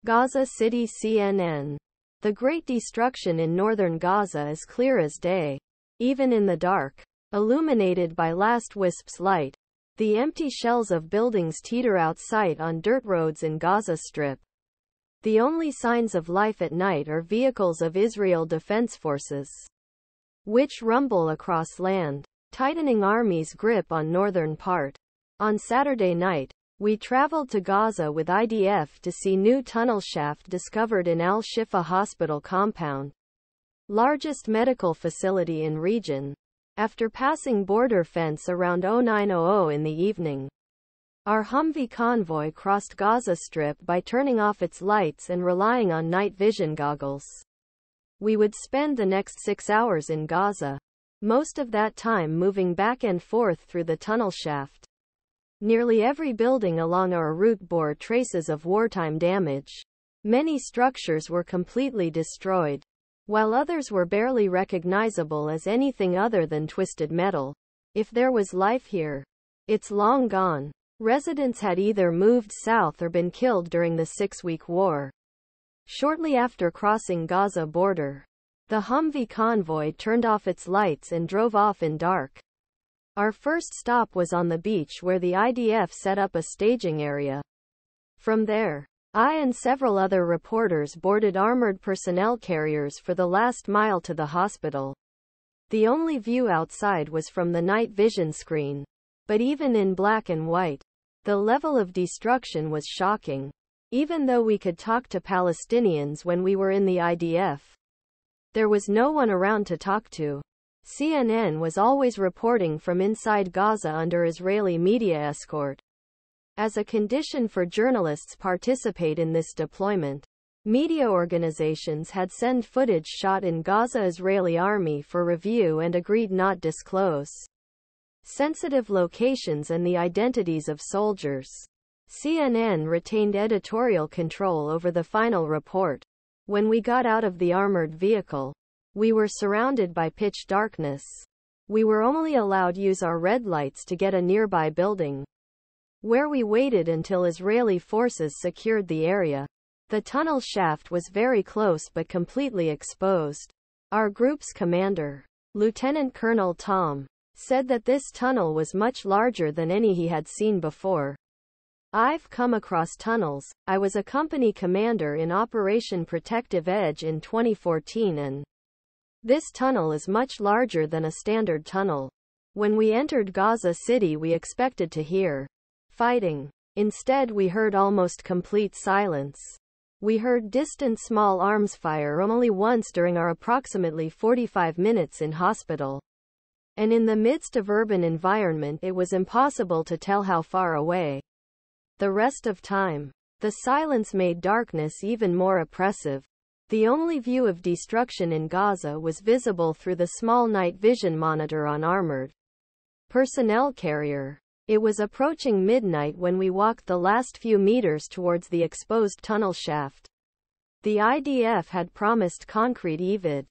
Gaza City CNN. The great destruction in northern Gaza is clear as day. Even in the dark, illuminated by last wisps light, the empty shells of buildings teeter out sight on dirt roads in Gaza Strip. The only signs of life at night are vehicles of Israel Defense Forces, which rumble across land, tightening army's grip on northern part. On Saturday night, we traveled to Gaza with IDF to see new tunnel shaft discovered in Al-shifa Hospital compound, largest medical facility in region. After passing border fence around 0900 in the evening, our Humvee convoy crossed Gaza Strip by turning off its lights and relying on night vision goggles. We would spend the next 6 hours in Gaza, most of that time moving back and forth through the tunnel shaft. Nearly every building along our route bore traces of wartime damage. Many structures were completely destroyed, while others were barely recognizable as anything other than twisted metal. If there was life here, it's long gone. Residents had either moved south or been killed during the 6-week war. Shortly after crossing Gaza border, the Humvee convoy turned off its lights and drove off in dark. Our first stop was on the beach where the IDF set up a staging area. From there, I and several other reporters boarded armored personnel carriers for the last mile to the hospital. The only view outside was from the night vision screen. But even in black and white, the level of destruction was shocking. Even though we could talk to Palestinians when we were in the IDF, there was no one around to talk to. CNN was always reporting from inside Gaza under Israeli media escort. As a condition for journalists participate in this deployment, media organizations had sent footage shot in Gaza Israeli army for review and agreed not disclose sensitive locations and the identities of soldiers. CNN retained editorial control over the final report. When we got out of the armored vehicle, we were surrounded by pitch darkness. We were only allowed use our red lights to get a nearby building, where we waited until Israeli forces secured the area. The tunnel shaft was very close but completely exposed. Our group's commander, Lieutenant Colonel Tom, said that this tunnel was much larger than any he had seen before. I've come across tunnels. I was a company commander in Operation Protective Edge in 2014 and this tunnel is much larger than a standard tunnel. When we entered Gaza City we expected to hear fighting. Instead we heard almost complete silence. We heard distant small arms fire only once during our approximately 45 minutes in hospital. And in the midst of urban environment it was impossible to tell how far away. The rest of time, the silence made darkness even more oppressive. The only view of destruction in Gaza was visible through the small night vision monitor on armored personnel carrier. It was approaching midnight when we walked the last few meters towards the exposed tunnel shaft. The IDF had promised concrete evid